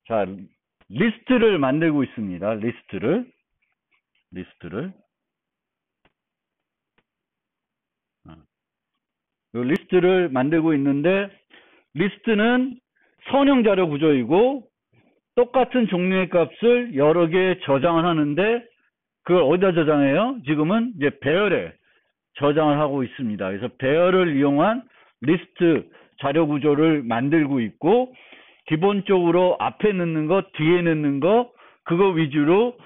자, 리스트를 만들고 있습니다. 리스트를. 이 리스트를 만들고 있는데, 리스트는 선형 자료 구조이고, 똑같은 종류의 값을 여러 개 저장을 하는데, 그걸 어디다 저장해요? 지금은 이제 배열에 저장을 하고 있습니다. 그래서 배열을 이용한 리스트 자료 구조를 만들고 있고, 기본적으로 앞에 넣는 거, 뒤에 넣는 거, 그거 위주로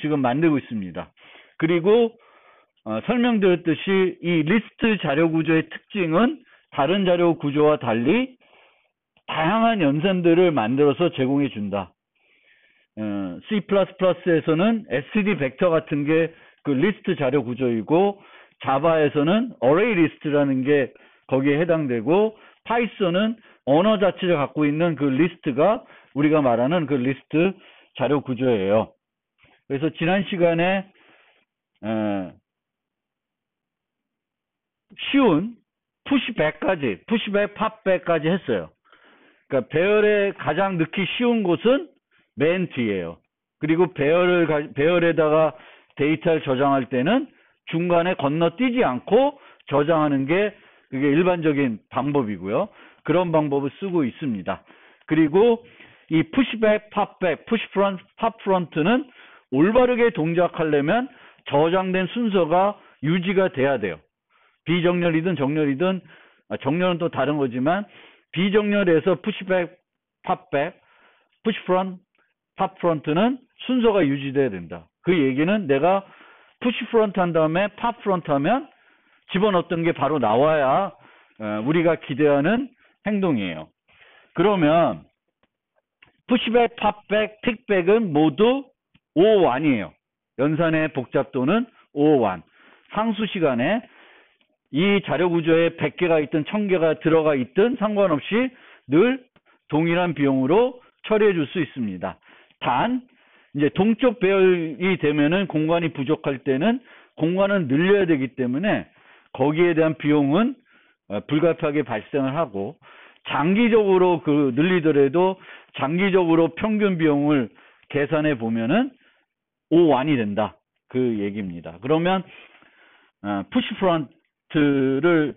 지금 만들고 있습니다. 그리고 설명드렸듯이 이 리스트 자료 구조의 특징은 다른 자료 구조와 달리 다양한 연산들을 만들어서 제공해 준다. C++에서는 std 벡터 같은 게 그 리스트 자료 구조이고, 자바에서는 array 리스트라는 게 거기에 해당되고, 파이썬은 언어 자체를 갖고 있는 그 리스트가 우리가 말하는 그 리스트 자료 구조예요. 그래서 지난 시간에 쉬운 푸시백까지, 푸시백, 팝백까지 했어요. 그러니까 배열에 가장 넣기 쉬운 곳은 맨 뒤에요. 그리고 배열에다가 데이터를 저장할 때는 중간에 건너뛰지 않고 저장하는 게 그게 일반적인 방법이고요. 그런 방법을 쓰고 있습니다. 그리고 이 푸시백, 팝백, 푸시프런트, 팝프런트는 올바르게 동작하려면 저장된 순서가 유지가 돼야 돼요. 비정렬이든 정렬이든, 정렬은 또 다른 거지만, 비정렬에서 푸시백, 팝백, 푸시프런트, 팝프런트는 순서가 유지돼야 된다. 그 얘기는 내가 푸시프런트 한 다음에 팝프런트 하면 집어넣었던 게 바로 나와야 우리가 기대하는 행동이에요. 그러면 푸시백, 팝백, 픽백은 모두 O1이에요. 연산의 복잡도는 O1. 상수 시간에 이 자료 구조에 100개가 있든 1000개가 들어가 있든 상관없이 늘 동일한 비용으로 처리해 줄 수 있습니다. 단 이제 동쪽 배열이 되면은 공간이 부족할 때는 공간을 늘려야 되기 때문에 거기에 대한 비용은 불가피하게 발생을 하고, 장기적으로 그 늘리더라도 장기적으로 평균 비용을 계산해 보면은 O1이 된다. 그 얘기입니다. 그러면 푸시프런트를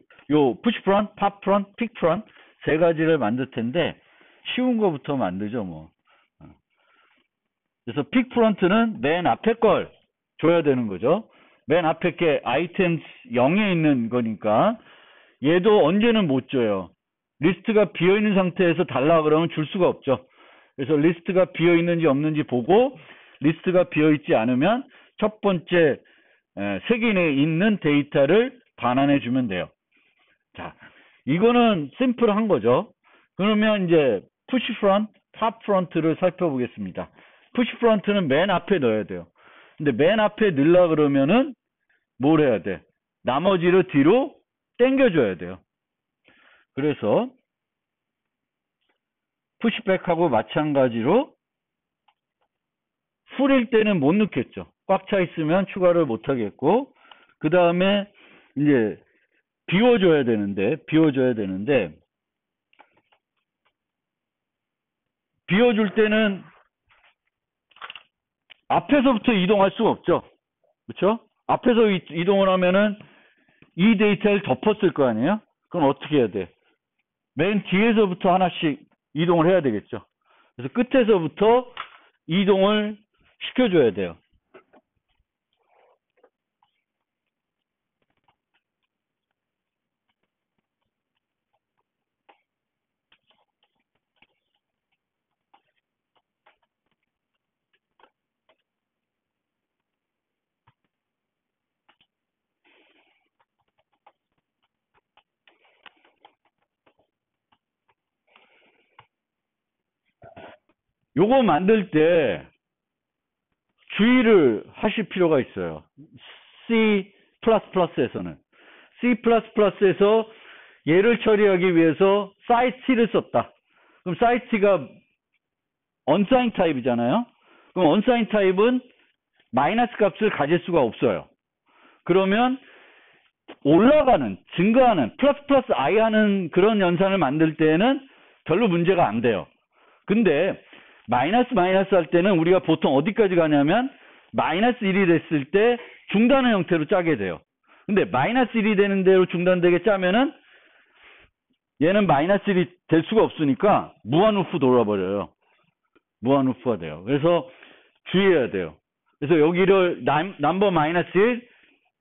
푸시프런트, 팝프런트, 픽프런트 세 가지를 만들 텐데 쉬운 거부터 만들죠, 뭐. 그래서 픽프런트는 맨 앞에 걸 줘야 되는 거죠. 맨 앞에 게 아이템 0에 있는 거니까 얘도 언제는 못 줘요. 리스트가 비어있는 상태에서 달라 그러면 줄 수가 없죠. 그래서 리스트가 비어있는지 없는지 보고, 리스트가 비어있지 않으면 첫 번째 색 내에 있는 데이터를 반환해 주면 돼요. 자, 이거는 심플한 거죠. 그러면 이제 푸시프런트, 팝프런트를 살펴보겠습니다. 푸시프런트는 맨 앞에 넣어야 돼요. 근데 맨 앞에 넣으려 그러면은 뭘 해야 돼? 나머지를 뒤로 당겨줘야 돼요. 그래서 푸시백하고 마찬가지로 풀일 때는 못 넣겠죠. 꽉 차 있으면 추가를 못 하겠고, 그 다음에 이제 비워줘야 되는데 비워줄 때는 앞에서부터 이동할 수가 없죠. 그렇죠? 앞에서 이동을 하면은 이 데이터를 덮었을 거 아니에요? 그럼 어떻게 해야 돼? 맨 뒤에서부터 하나씩 이동을 해야 되겠죠. 그래서 끝에서부터 이동을 시켜줘야 돼요. 요거 만들 때 주의를 하실 필요가 있어요. C++에서는. C++에서 얘를 처리하기 위해서 cite를 썼다. 그럼 cite가 unsigned 타입이잖아요. 그럼 unsigned 타입은 마이너스 값을 가질 수가 없어요. 그러면 올라가는, 증가하는, 플러스 플러스 i 하는 그런 연산을 만들 때는 별로 문제가 안 돼요. 근데 마이너스 할 때는 우리가 보통 어디까지 가냐면 마이너스 1이 됐을 때 중단의 형태로 짜게 돼요. 근데 마이너스 1이 되는 대로 중단되게 짜면은 얘는 마이너스 1이 될 수가 없으니까 무한 루프 돌아버려요. 무한 루프가 돼요. 그래서 주의해야 돼요. 그래서 여기를 넘버 마이너스 1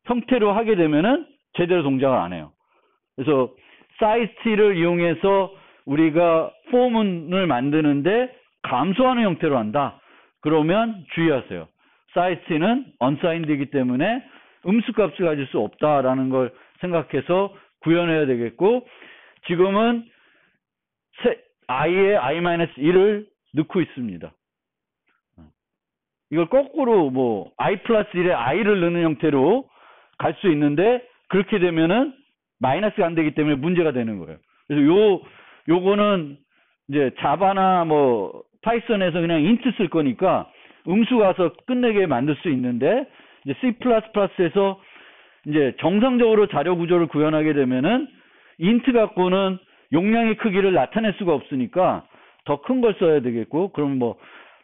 형태로 하게 되면은 제대로 동작을 안 해요. 그래서 사이즈 t를 이용해서 우리가 폼을 만드는데 감소하는 형태로 한다. 그러면 주의하세요. 사이즈 t는 unsigned이기 때문에 음수값을 가질 수 없다라는 걸 생각해서 구현해야 되겠고, 지금은 i에 i-1을 넣고 있습니다. 이걸 거꾸로 뭐 i 플러스 1에 i를 넣는 형태로 갈 수 있는데, 그렇게 되면은 마이너스가 안 되기 때문에 문제가 되는 거예요. 그래서 요거는 이제 자바나 뭐 파이썬에서 그냥 인트 쓸 거니까 음수 가서 끝내게 만들 수 있는데, 이제 C++에서 이제 정상적으로 자료 구조를 구현하게 되면은 인트 갖고는 용량의 크기를 나타낼 수가 없으니까 더 큰 걸 써야 되겠고, 그럼 뭐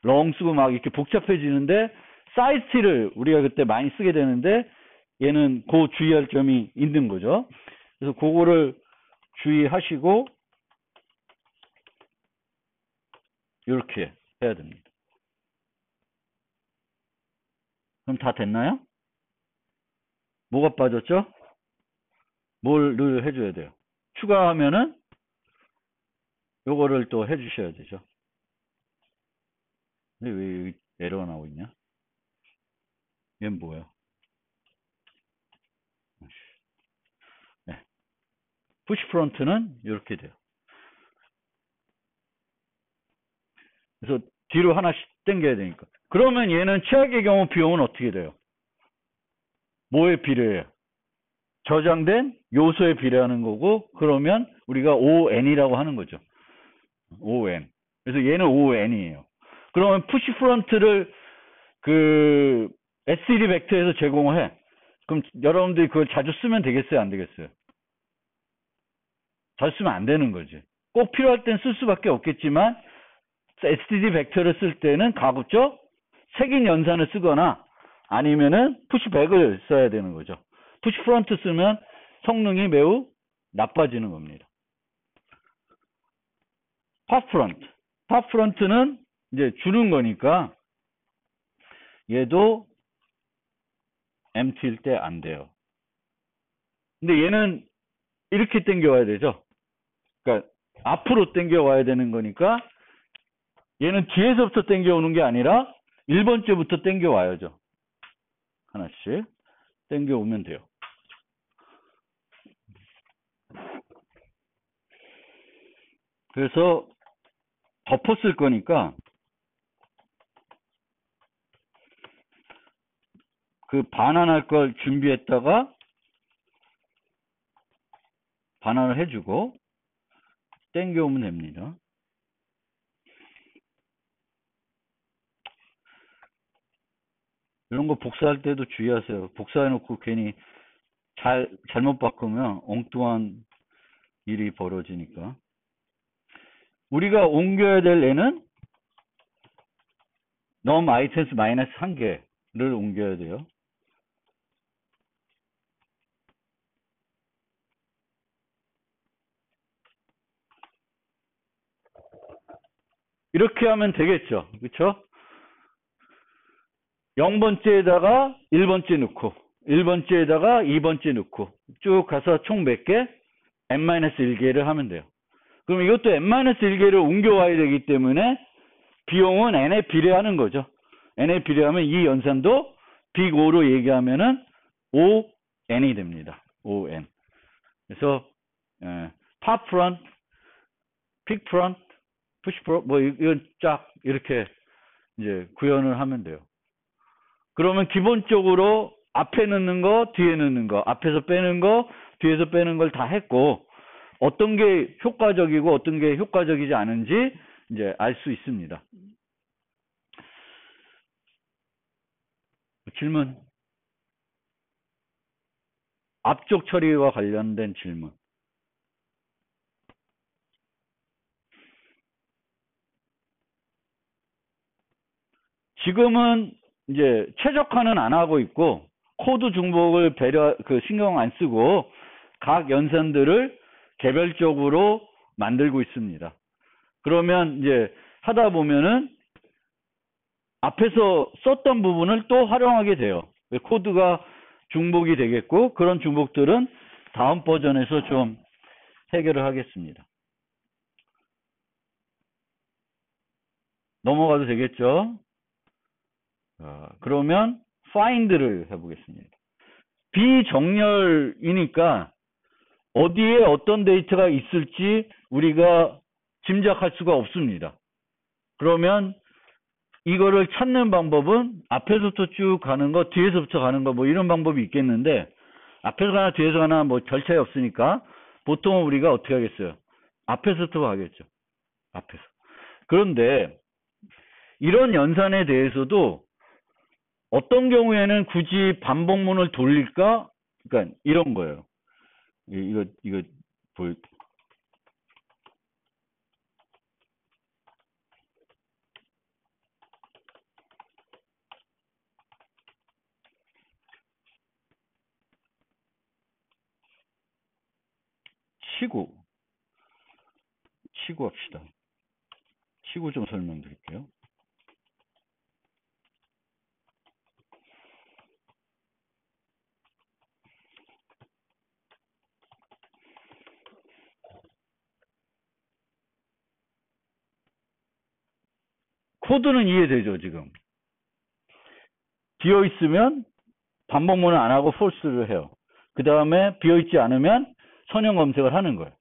long 쓰고 막 이렇게 복잡해지는데, 사이즈 t를 우리가 그때 많이 쓰게 되는데 얘는 그 주의할 점이 있는 거죠. 그래서 그거를 주의하시고 이렇게 해야 됩니다. 그럼 다 됐나요? 뭐가 빠졌죠? 뭘 늘 해줘야 돼요? 추가하면은 요거를 또 해주셔야 되죠. 근데 왜 여기 에러가 나오고 있냐? 얘는 뭐예요? 네. 푸시 프론트는 이렇게 돼요. 그래서 뒤로 하나씩 당겨야 되니까. 그러면 얘는 최악의 경우 비용은 어떻게 돼요? 뭐에 비례해요? 저장된 요소에 비례하는 거고, 그러면 우리가 ON이라고 하는 거죠. ON. 그래서 얘는 ON이에요. 그러면 푸시 프론트를 그 S1 벡터에서 제공을 해. 그럼 여러분들이 그걸 자주 쓰면 되겠어요? 안 되겠어요? 잘 쓰면 안 되는 거지. 꼭 필요할 땐 쓸 수밖에 없겠지만, STD 벡터를 쓸 때는 가급적 색인 연산을 쓰거나 아니면은 푸시백을 써야 되는 거죠. 푸시 프론트 쓰면 성능이 매우 나빠지는 겁니다. 팝 프론트. 팝 프론트는 이제 주는 거니까 얘도 empty일 때 안 돼요. 근데 얘는 이렇게 당겨와야 되죠. 그러니까 앞으로 당겨와야 되는 거니까 얘는 뒤에서부터 당겨오는 게 아니라 1번째부터 당겨와야죠. 하나씩 당겨오면 돼요. 그래서 덮었을 거니까 그 반환할 걸 준비했다가 반환을 해주고 당겨오면 됩니다. 이런 거 복사할 때도 주의하세요. 복사해놓고 괜히 잘못 바꾸면 엉뚱한 일이 벌어지니까. 우리가 옮겨야 될 애는 num items 마이너스 1개를 옮겨야 돼요. 이렇게 하면 되겠죠. 그렇죠? 0번째에다가 1번째 넣고 1번째에다가 2번째 넣고 쭉 가서 총 몇 개? n-1개를 하면 돼요. 그럼 이것도 n-1개를 옮겨와야 되기 때문에 비용은 n에 비례하는 거죠. n에 비례하면 이 연산도 빅 O로 얘기하면은 ON이 됩니다. ON. 그래서 팝 프론트, 픽 프론트, 푸시 프론트 뭐 이건 쫙 이렇게 이제 구현을 하면 돼요. 그러면 기본적으로 앞에 넣는 거, 뒤에 넣는 거, 앞에서 빼는 거, 뒤에서 빼는 걸 다 했고, 어떤 게 효과적이고 어떤 게 효과적이지 않은지 이제 알 수 있습니다. 질문. 앞쪽 처리와 관련된 질문. 지금은 이제 최적화는 안 하고 있고 코드 중복을 신경 안 쓰고 각 연산들을 개별적으로 만들고 있습니다. 그러면 이제 하다 보면은 앞에서 썼던 부분을 또 활용하게 돼요. 코드가 중복이 되겠고 그런 중복들은 다음 버전에서 좀 해결을 하겠습니다. 넘어가도 되겠죠? 그러면 find를 해보겠습니다. 비정렬이니까 어디에 어떤 데이터가 있을지 우리가 짐작할 수가 없습니다. 그러면 이거를 찾는 방법은 앞에서부터 쭉 가는 거, 뒤에서부터 가는 거, 뭐 이런 방법이 있겠는데, 앞에서 가나 뒤에서 가나 뭐 별 차이 없으니까, 보통은 우리가 어떻게 하겠어요? 앞에서부터 가겠죠. 앞에서. 그런데, 이런 연산에 대해서도 어떤 경우에는 굳이 반복문을 돌릴까? 그러니까 이런 거예요. 이거, 치고 합시다. 치고 좀 설명드릴게요. 코드는 이해되죠, 지금. 비어있으면 반복문을 안 하고 false를 해요. 그 다음에 비어있지 않으면 선형 검색을 하는 거예요.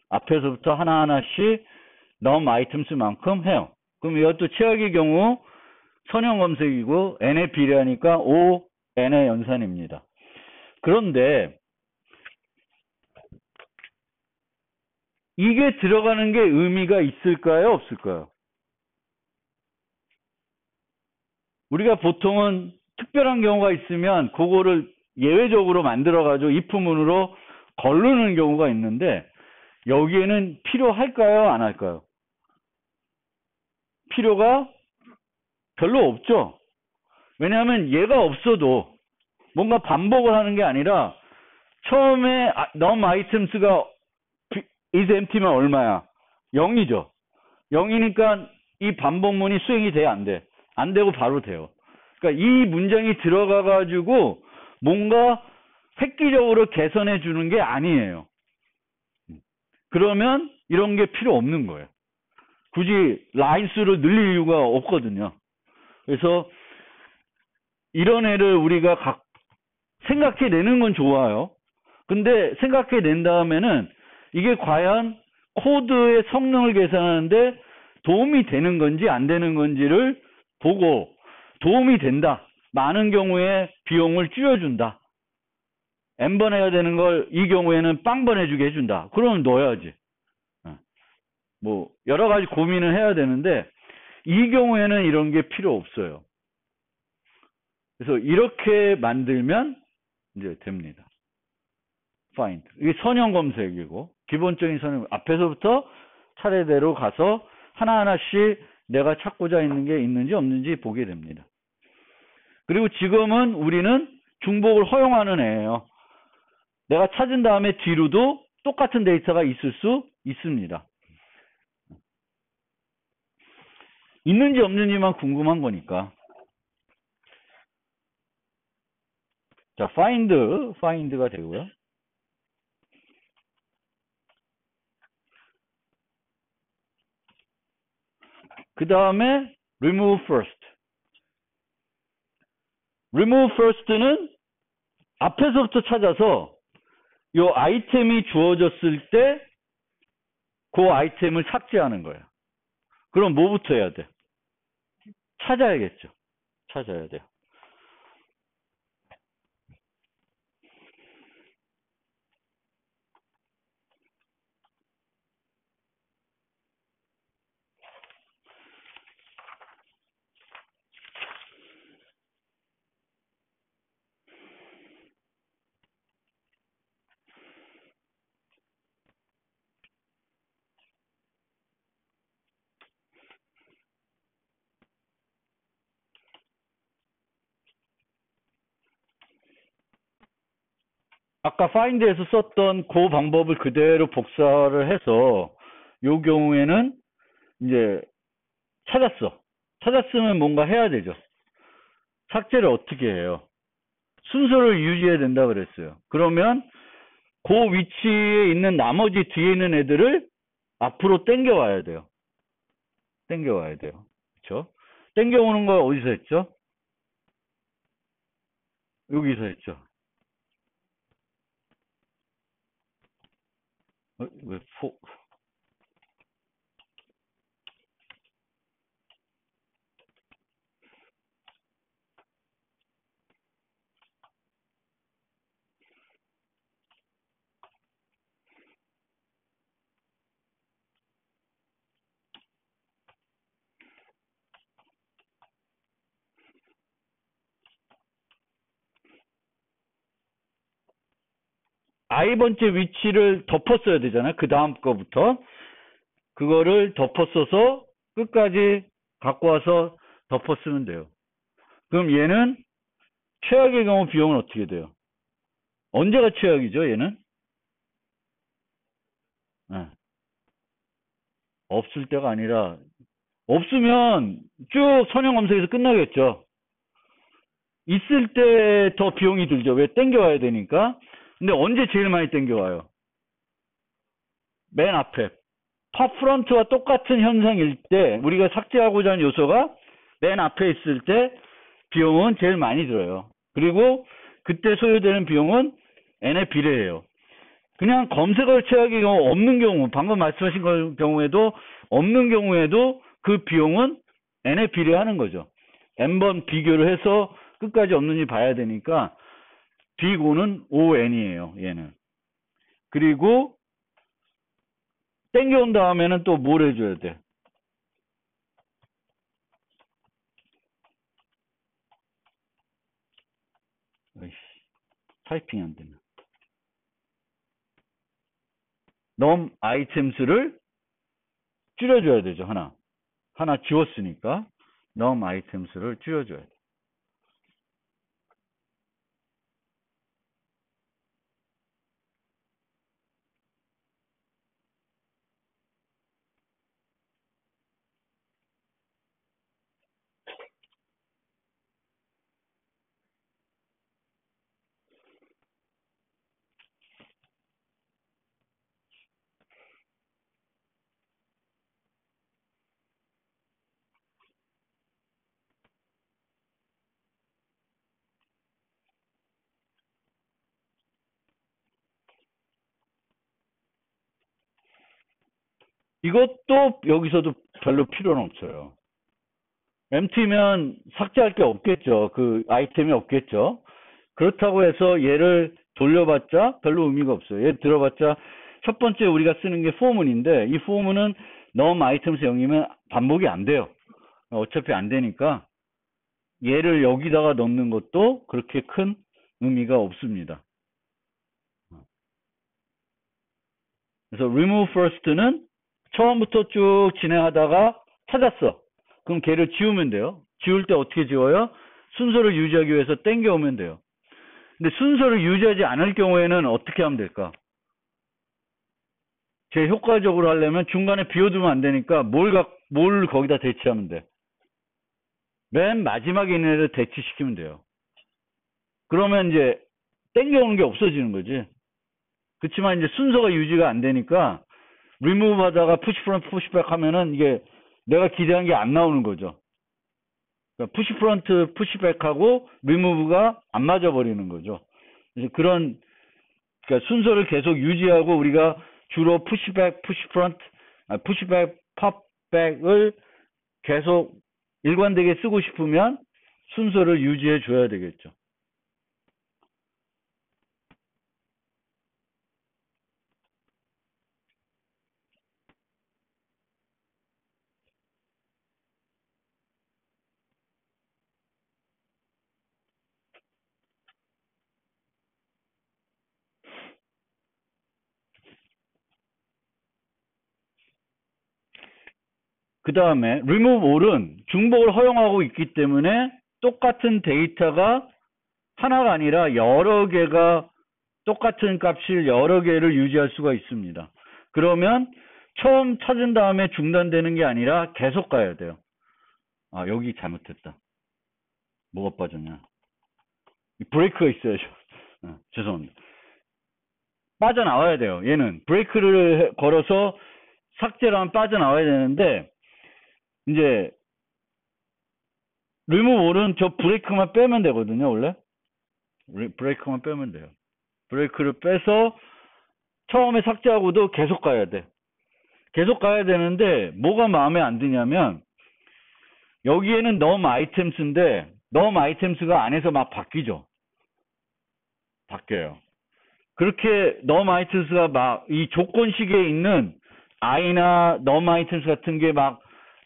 앞에서부터 하나하나씩 num items만큼 해요. 그럼 이것도 최악의 경우 선형 검색이고 n에 비례하니까 O, n의 연산입니다. 그런데 이게 들어가는 게 의미가 있을까요? 없을까요? 우리가 보통은 특별한 경우가 있으면 그거를 예외적으로 만들어가지고 if문으로 걸르는 경우가 있는데 여기에는 필요할까요? 안 할까요? 필요가 별로 없죠. 왜냐하면 얘가 없어도 뭔가 반복을 하는 게 아니라 처음에 num items가 is empty면 얼마야? 0이죠. 0이니까 이 반복문이 수행이 돼? 안 돼? 안 되고 바로 돼요. 그러니까 이 문장이 들어가 가지고 뭔가 획기적으로 개선해 주는 게 아니에요. 그러면 이런 게 필요 없는 거예요. 굳이 라인 수를 늘릴 이유가 없거든요. 그래서 이런 애를 우리가 생각해내는 건 좋아요. 근데 생각해낸 다음에는 이게 과연 코드의 성능을 계산하는데 도움이 되는 건지 안 되는 건지를 보고 도움이 된다. 많은 경우에 비용을 줄여준다. N번 해야 되는 걸 이 경우에는 빵번 해주게 해준다. 그러면 넣어야지. 뭐 여러 가지 고민을 해야 되는데 이 경우에는 이런 게 필요 없어요. 그래서 이렇게 만들면 이제 됩니다. find. 이게 선형 검색이고 기본적인 선형 앞에서부터 차례대로 가서 하나하나씩 내가 찾고자 있는 게 있는지 없는지 보게 됩니다. 그리고 지금은 우리는 중복을 허용하는 애예요. 내가 찾은 다음에 뒤로도 똑같은 데이터가 있을 수 있습니다. 있는지 없는지만 궁금한 거니까. 자, find가 되고요. 그 다음에 remove first. remove first는 앞에서부터 찾아서 이 아이템이 주어졌을 때 그 아이템을 삭제하는 거예요. 그럼 뭐부터 해야 돼? 찾아야겠죠. 찾아야 돼요. 아까 find에서 썼던 그 방법을 그대로 복사를 해서 요 경우에는 이제 찾았어. 찾았으면 뭔가 해야 되죠. 삭제를 어떻게 해요? 순서를 유지해야 된다 그랬어요. 그러면 그 위치에 있는 나머지 뒤에 있는 애들을 앞으로 당겨와야 돼요. 당겨와야 돼요. 그렇죠? 당겨오는 거 어디서 했죠? 여기서 했죠. 왜 I번째 위치를 덮었어야 되잖아요. 그 다음 거부터. 그거를 덮었어서 끝까지 갖고 와서 덮었으면 돼요. 그럼 얘는 최악의 경우 비용은 어떻게 돼요? 언제가 최악이죠, 얘는? 네. 없을 때가 아니라, 없으면 쭉 선형 검색에서 끝나겠죠. 있을 때 더 비용이 들죠. 왜? 땡겨와야 되니까. 근데 언제 제일 많이 땡겨와요? 맨 앞에. 팝 프런트와 똑같은 현상일 때, 우리가 삭제하고자 하는 요소가 맨 앞에 있을 때 비용은 제일 많이 들어요. 그리고 그때 소요되는 비용은 n에 비례해요. 그냥 검색어 최악의 경우 없는 경우, 방금 말씀하신 경우에도 없는 경우에도 그 비용은 n에 비례하는 거죠. n번 비교를 해서 끝까지 없는지 봐야 되니까 빅 O는 ON이에요. 얘는. 그리고 땡겨온 다음에는 또 뭘 해줘야 돼? 어이씨, 타이핑이 안 되네. num items를 줄여줘야 되죠. 하나 지웠으니까 num items를 줄여줘야 돼. 이것도 여기서도 별로 필요는 없어요. empty면 삭제할 게 없겠죠. 그 아이템이 없겠죠. 그렇다고 해서 얘를 돌려봤자 별로 의미가 없어요. 얘 들어봤자 첫 번째 우리가 쓰는 게 포문인데 이 포문은 num items 0이면 반복이 안 돼요. 어차피 안 되니까 얘를 여기다가 넣는 것도 그렇게 큰 의미가 없습니다. 그래서 remove first는 처음부터 쭉 진행하다가 찾았어. 그럼 걔를 지우면 돼요. 지울 때 어떻게 지워요? 순서를 유지하기 위해서 땡겨오면 돼요. 근데 순서를 유지하지 않을 경우에는 어떻게 하면 될까? 제일 효과적으로 하려면 중간에 비워두면 안 되니까 뭘 거기다 대치하면 돼? 맨 마지막에 있는 애를 대치시키면 돼요. 그러면 이제 땡겨오는 게 없어지는 거지. 그렇지만 이제 순서가 유지가 안 되니까 remove 하다가 push front, push back 하면은 이게 내가 기대한 게 안 나오는 거죠. 그러니까 push front, push back하고 remove가 안 맞아 버리는 거죠. 그래서 그러니까 순서를 계속 유지하고 우리가 주로 push back, push front, push back, pop back을 계속 일관되게 쓰고 싶으면 순서를 유지해 줘야 되겠죠. 그 다음에 remove all은 중복을 허용하고 있기 때문에 똑같은 데이터가 하나가 아니라 여러 개가 똑같은 값을 여러 개를 유지할 수가 있습니다. 그러면 처음 찾은 다음에 중단되는 게 아니라 계속 가야 돼요. 아, 여기 잘못했다. 뭐가 빠졌냐? 브레이크가 있어야죠. 죄송합니다. 빠져나와야 돼요. 얘는 브레이크를 걸어서 삭제를 하면 빠져나와야 되는데, 이제 리무브는 저 브레이크만 빼면 되거든요. 원래 브레이크만 빼면 돼요. 브레이크를 빼서 처음에 삭제하고도 계속 가야 돼. 계속 가야 되는데 뭐가 마음에 안 드냐면, 여기에는 넘 아이템스인데 넘 아이템스가 안에서 막 바뀌죠. 바뀌어요. 그렇게 넘 아이템스가 막 이 조건식에 있는 i나 넘 아이템스 같은 게 막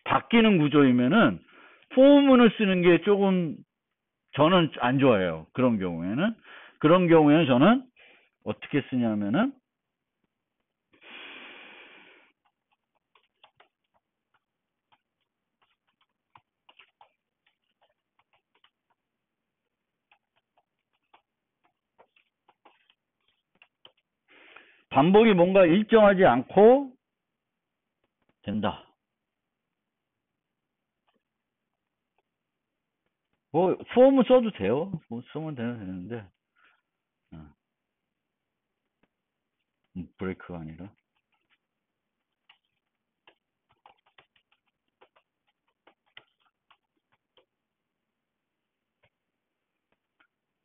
바뀌는 구조이면은 포문을 쓰는 게 조금 저는 안 좋아해요. 그런 경우에는 저는 어떻게 쓰냐면은 반복이 뭔가 일정하지 않고 된다. 뭐 포문 써도 돼요. 뭐 쓰면 되는데 브레이크가 아니라.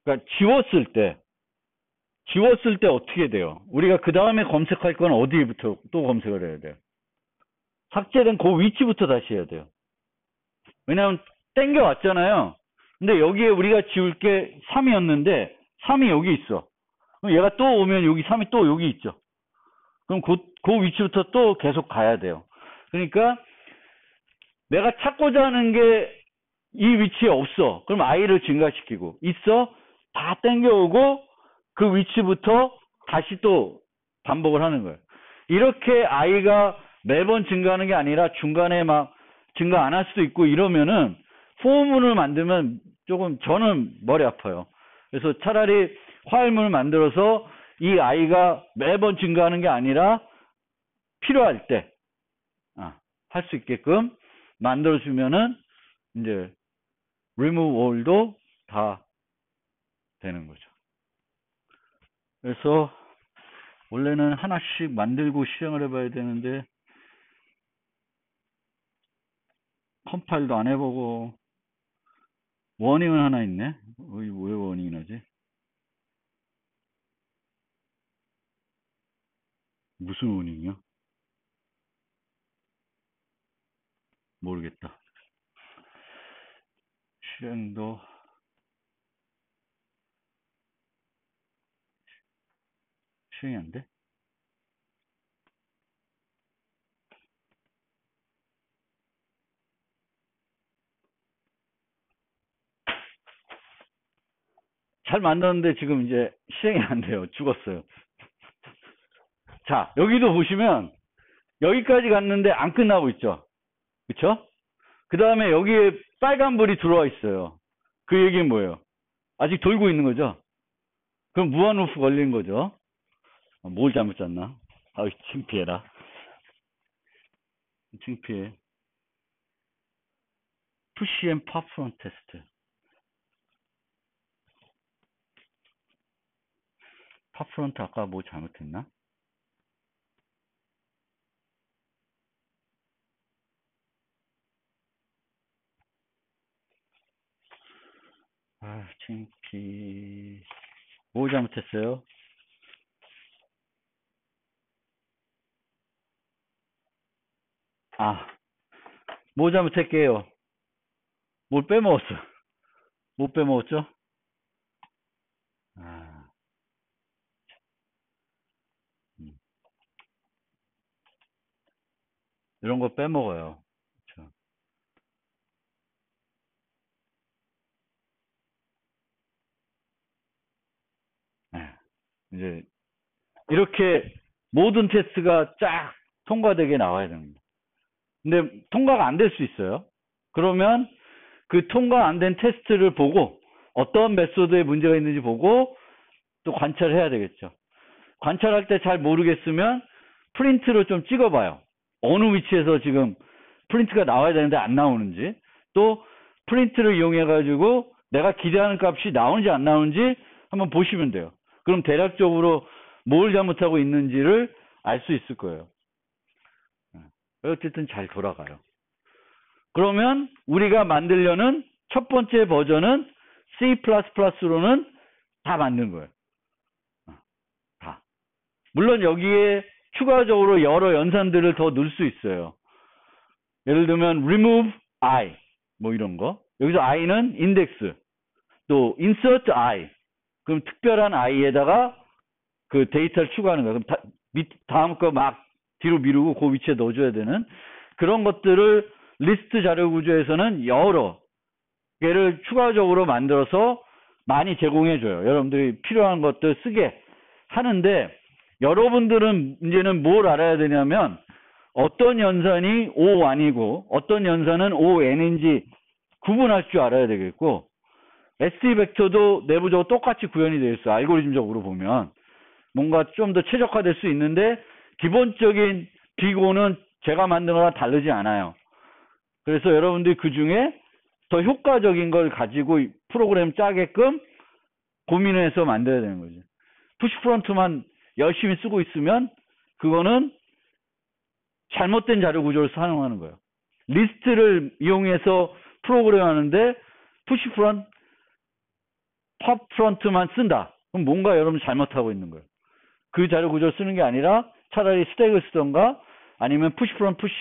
그러니까 지웠을 때 어떻게 돼요? 우리가 그 다음에 검색할 건 어디부터 또 검색을 해야 돼요? 삭제된 그 위치부터 다시 해야 돼요. 왜냐하면 땡겨 왔잖아요. 근데 여기에 우리가 지울 게 3이었는데 3이 여기 있어. 그럼 얘가 또 오면 여기 3이 또 여기 있죠. 그럼 그 위치부터 또 계속 가야 돼요. 그러니까 내가 찾고자 하는 게 이 위치에 없어. 그럼 i를 증가시키고, 있어? 다 땡겨오고 그 위치부터 다시 또 반복을 하는 거예요. 이렇게 i가 매번 증가하는 게 아니라 중간에 막 증가 안 할 수도 있고 이러면은 포문을 만들면 조금 저는 머리 아파요. 그래서 차라리 화일문을 만들어서 이 i가 매번 증가하는 게 아니라 필요할 때 할 수 있게끔 만들어주면은 이제 remove all도 다 되는 거죠. 그래서 원래는 하나씩 만들고 실행을 해봐야 되는데 컴파일도 안 해보고. 워닝은 하나 있네. 왜 워닝이 나지? 무슨 워닝이야? 모르겠다. 실행도 실행이 안 돼? 잘 만들었는데 지금 이제 실행이 안 돼요. 죽었어요. 자, 여기도 보시면 여기까지 갔는데 안 끝나고 있죠. 그쵸? 그 다음에 여기에 빨간불이 들어와 있어요. 그 얘기는 뭐예요? 아직 돌고 있는 거죠? 그럼 무한 루프 걸린 거죠? 뭘 잘못 짰나? 아유, 창피해라. 창피해. 푸시 앤 퍼포먼스 테스트. 퍼포먼트 아까 뭐 잘못했나? 아, 창피. 뭐 잘못했어요? 뭐 잘못했게요? 뭘 빼먹었어? 못 빼먹었죠? 아, 이런 거 빼먹어요. 그렇죠. 네. 이제 이렇게 모든 테스트가 쫙 통과되게 나와야 됩니다. 근데 통과가 안 될 수 있어요. 그러면 그 통과 안 된 테스트를 보고 어떤 메소드에 문제가 있는지 보고 또 관찰해야 되겠죠. 관찰할 때 잘 모르겠으면 프린트로 좀 찍어봐요. 어느 위치에서 지금 프린트가 나와야 되는데 안 나오는지, 또 프린트를 이용해가지고 내가 기대하는 값이 나오는지 안 나오는지 한번 보시면 돼요. 그럼 대략적으로 뭘 잘못하고 있는지를 알 수 있을 거예요. 어쨌든 잘 돌아가요. 그러면 우리가 만들려는 첫 번째 버전은 C++로는 다 만든 거예요. 다. 물론 여기에 추가적으로 여러 연산들을 더 넣을 수 있어요. 예를 들면 remove i 뭐 이런 거. 여기서 i는 인덱스, 또 insert i, 그럼 특별한 i에다가 그 데이터를 추가하는 거예요. 그럼 다음 거 막 뒤로 미루고 그 위치에 넣어줘야 되는 그런 것들을 리스트 자료 구조에서는 여러 개를 추가적으로 만들어서 많이 제공해줘요. 여러분들이 필요한 것들 쓰게 하는데, 여러분들은 이제는 뭘 알아야 되냐면 어떤 연산이 O1이고 어떤 연산은 ON인지 구분할 줄 알아야 되겠고, SD 벡터도 내부적으로 똑같이 구현이 되어 있어요. 알고리즘적으로 보면 뭔가 좀 더 최적화될 수 있는데 기본적인 비고는 제가 만든 거랑 다르지 않아요. 그래서 여러분들이 그 중에 더 효과적인 걸 가지고 프로그램 짜게끔 고민해서 만들어야 되는 거죠. 푸시 프론트만 열심히 쓰고 있으면 그거는 잘못된 자료 구조를 사용하는 거예요. 리스트를 이용해서 프로그램 하는데 푸시 프론트, 팝 프론트만 쓴다. 그럼 뭔가 여러분 잘못하고 있는 거예요. 그 자료 구조를 쓰는 게 아니라 차라리 스택을 쓰던가 아니면 푸시 프론트 푸시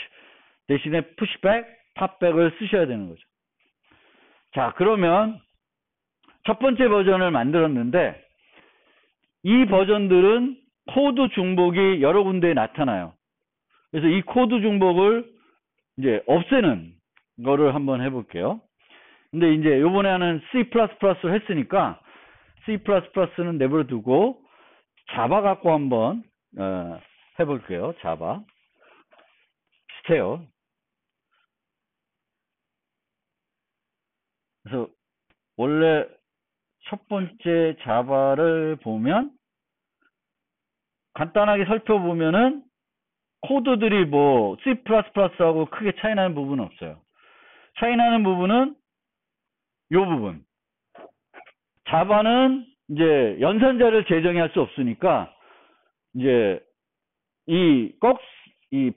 대신에 푸시백, 팝백을 쓰셔야 되는 거죠. 자, 그러면 첫 번째 버전을 만들었는데 이 버전들은 코드 중복이 여러 군데에 나타나요. 그래서 이 코드 중복을 이제 없애는 거를 한번 해볼게요. 근데 이제 요번에 하는 C++를 했으니까 C++는 내버려 두고 자바 갖고 한번 해볼게요. 자바 비슷해요. 그래서 원래 첫 번째 자바를 보면 간단하게 살펴보면은 코드들이 뭐 C++하고 크게 차이 나는 부분은 없어요. 차이 나는 부분은 요 부분. 자바는 이제 연산자를 재정의할 수 없으니까 이제 이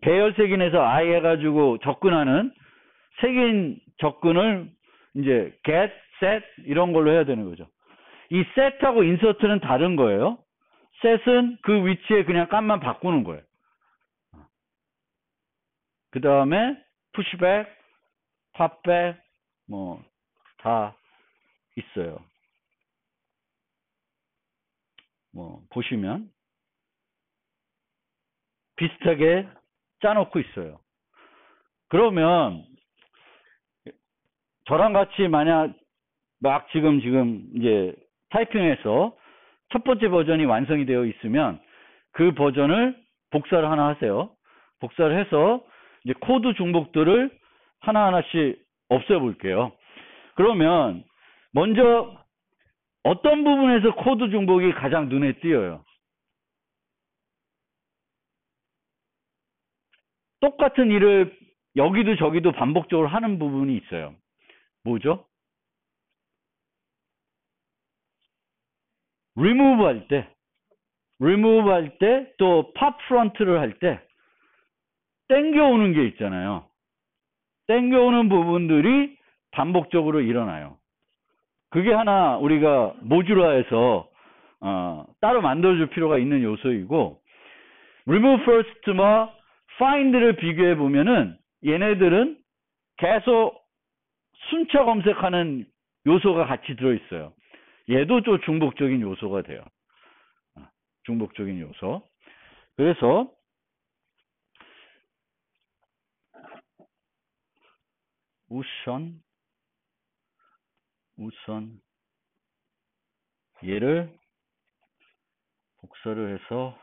배열 색인에서 I 해가지고 접근하는 색인 접근을 이제 get, set 이런 걸로 해야 되는 거죠. 이 set하고 insert는 다른 거예요. set은 그 위치에 그냥 값만 바꾸는 거예요. 그 다음에 pushback, popback 뭐 다 있어요. 뭐 보시면 비슷하게 짜놓고 있어요. 그러면 저랑 같이 만약 막 지금 이제 타이핑해서 첫 번째 버전이 완성이 되어 있으면 그 버전을 복사를 하나 하세요. 복사를 해서 이제 코드 중복들을 하나하나씩 없애볼게요. 그러면 먼저 어떤 부분에서 코드 중복이 가장 눈에 띄어요? 똑같은 일을 여기도 저기도 반복적으로 하는 부분이 있어요. 뭐죠? remove 할 때, 또 pop front를 할 때 땡겨오는 게 있잖아요. 땡겨오는 부분들이 반복적으로 일어나요. 그게 하나 우리가 모듈화해서 따로 만들어줄 필요가 있는 요소이고, remove first와 find를 비교해 보면은 얘네들은 계속 순차 검색하는 요소가 같이 들어있어요. 얘도 좀 중복적인 요소가 돼요. 중복적인 요소. 그래서 우선 얘를 복사를 해서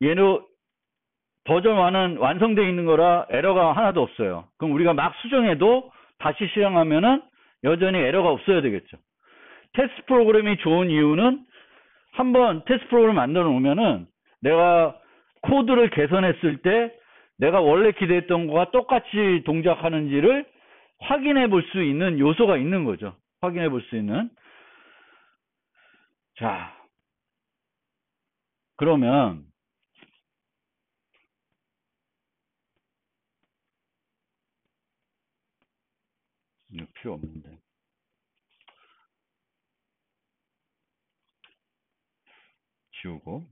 얘는 버전 1은 완성되어 있는 거라 에러가 하나도 없어요. 그럼 우리가 막 수정해도 다시 실행하면은 여전히 에러가 없어야 되겠죠. 테스트 프로그램이 좋은 이유는 한번 테스트 프로그램 만들어 놓으면은 내가 코드를 개선했을 때 내가 원래 기대했던 거와 똑같이 동작하는지를 확인해 볼 수 있는 요소가 있는 거죠. 확인해 볼 수 있는. 자, 그러면 이거 필요 없는데. 지우고.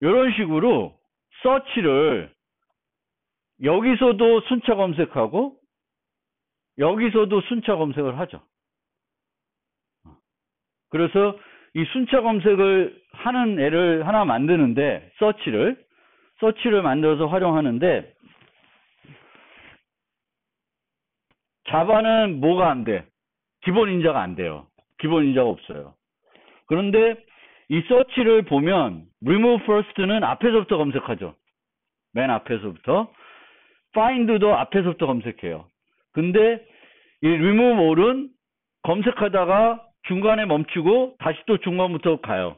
이런 식으로 서치를 여기서도 순차 검색하고 여기서도 순차 검색을 하죠. 그래서 이 순차 검색을 하는 애를 하나 만드는데 서치를 만들어서 활용하는데 자바는 뭐가 안 돼? 기본 인자가 안 돼요. 기본 인자가 없어요. 그런데 이 서치를 보면 remove first는 앞에서부터 검색하죠. 맨 앞에서부터. find도 앞에서부터 검색해요. 근데 이 remove all은 검색하다가 중간에 멈추고 다시 또 중간부터 가요.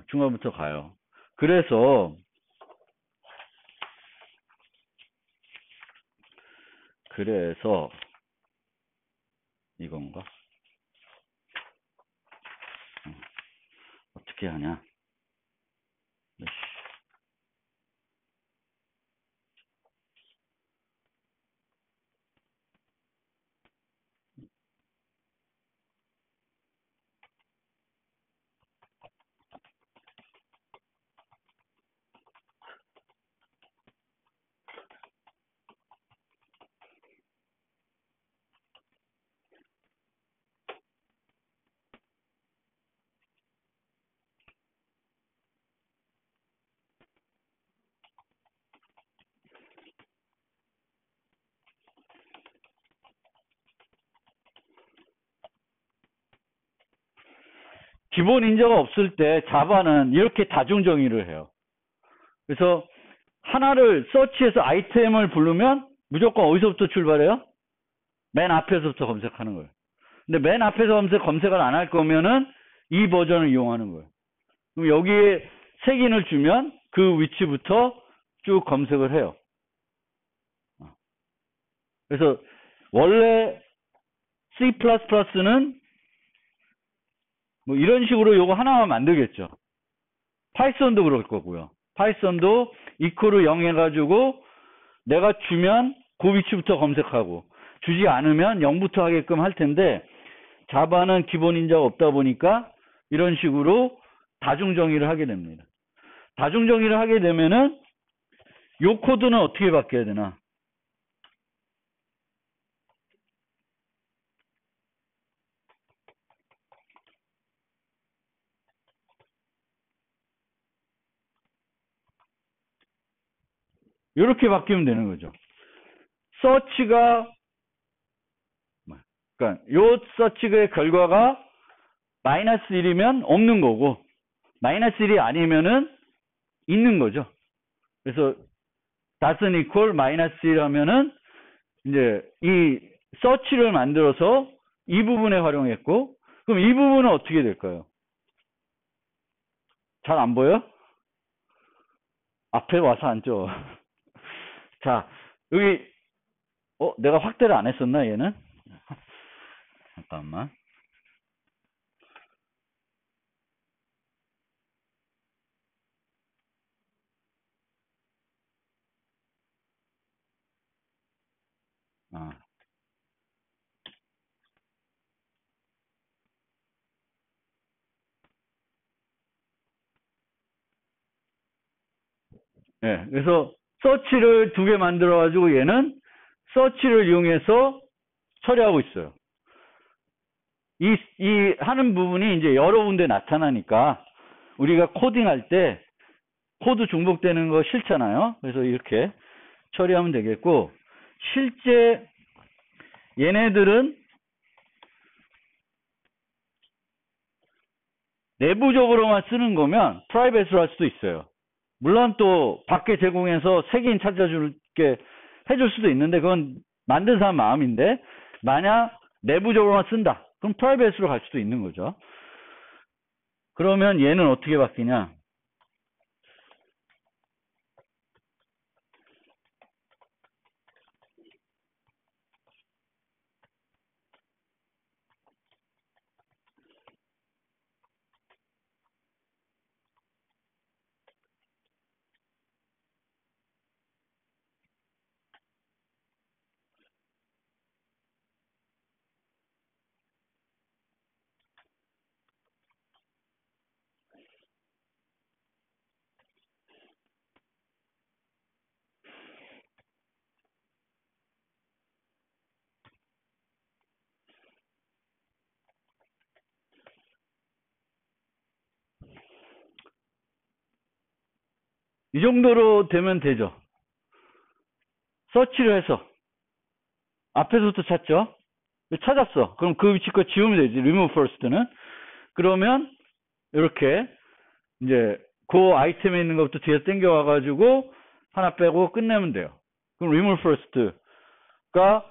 중간부터 가요. 그래서 이건가? 어떻게 하냐? 기본 인자가 없을 때 자바는 이렇게 다중 정의를 해요. 그래서 하나를 서치해서 아이템을 부르면 무조건 어디서부터 출발해요? 맨 앞에서부터 검색하는 거예요. 근데 맨 앞에서 검색을 안 할 거면은 이 버전을 이용하는 거예요. 그럼 여기에 색인을 주면 그 위치부터 쭉 검색을 해요. 그래서 원래 C++는 뭐 이런 식으로 요거 하나만 만들겠죠. 파이썬도 그럴 거고요. 파이썬도 이퀄을 0 해가지고 내가 주면 그 위치부터 검색하고 주지 않으면 0부터 하게끔 할 텐데 자바는 기본 인자가 없다 보니까 이런 식으로 다중 정의를 하게 됩니다. 다중 정의를 하게 되면은 요 코드는 어떻게 바뀌어야 되나? 이렇게 바뀌면 되는 거죠. 서치가 그러니까 요 서치의 결과가 마이너스 1이면 없는 거고 마이너스 1이 아니면은 있는 거죠. 그래서 doesn't equal 마이너스 1 하면은 이제 이 서치를 만들어서 이 부분에 활용했고 그럼 이 부분은 어떻게 될까요? 잘 안 보여? 앞에 와서 앉죠. 자, 여기 내가 확대를 안 했었나 얘는? 잠깐만. 아. 예, 그래서 서치를 두 개 만들어 가지고 얘는 서치를 이용해서 처리하고 있어요. 이 하는 부분이 이제 여러 군데 나타나니까 우리가 코딩할 때 코드 중복되는 거 싫잖아요. 그래서 이렇게 처리하면 되겠고, 실제 얘네들은 내부적으로만 쓰는 거면 프라이빗으로 할 수도 있어요. 물론 또 밖에 제공해서 색인 찾아줄게 해줄 수도 있는데 그건 만든 사람 마음인데, 만약 내부적으로만 쓴다 그럼 프라이빗으로 갈 수도 있는 거죠. 그러면 얘는 어떻게 바뀌냐, 이 정도로 되면 되죠. 서치를 해서 앞에서부터 찾죠. 찾았어. 그럼 그 위치 거 지우면 되지. remove first는. 그러면 이렇게 이제 그 아이템에 있는 것부터 뒤에서 땡겨 와가지고 하나 빼고 끝내면 돼요. 그럼 remove first가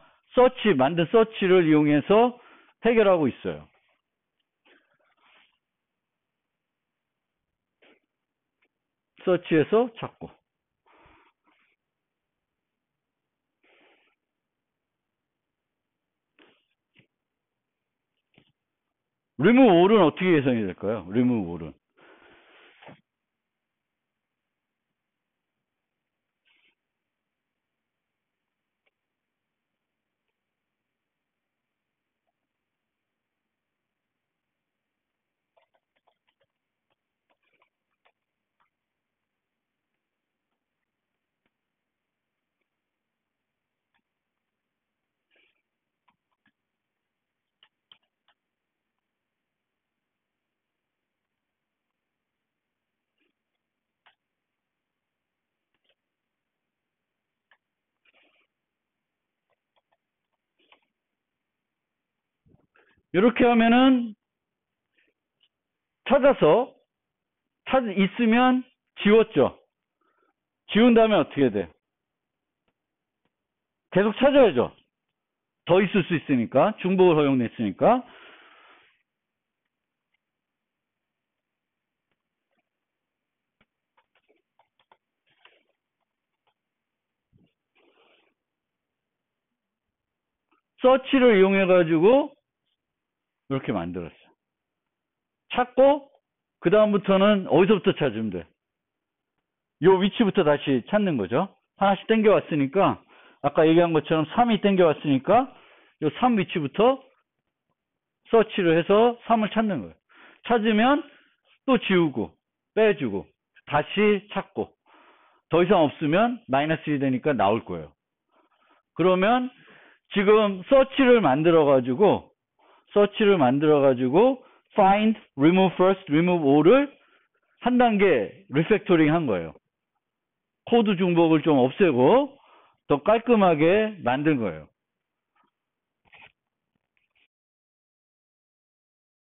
만든 서치를 이용해서 해결하고 있어요. 서치에서 찾고. remove all은 어떻게 예상이 될까요? remove all은. 이렇게 하면은 찾아서 있으면 지웠죠. 지운 다음에 어떻게 돼? 계속 찾아야죠. 더 있을 수 있으니까. 중복을 허용했으니까. 서치를 이용해가지고 이렇게 만들었어요. 찾고 그 다음부터는 어디서부터 찾으면 돼? 요 위치부터 다시 찾는 거죠. 하나씩 땡겨왔으니까 아까 얘기한 것처럼 3이 땡겨왔으니까 요 3 위치부터 서치를 해서 3을 찾는 거예요. 찾으면 또 지우고 빼주고 다시 찾고 더 이상 없으면 마이너스 1이 되니까 나올 거예요. 그러면 지금 서치를 만들어 가지고 find, remove first, remove all을 한 단계 리팩토링 한 거예요. 코드 중복을 좀 없애고 더 깔끔하게 만든 거예요.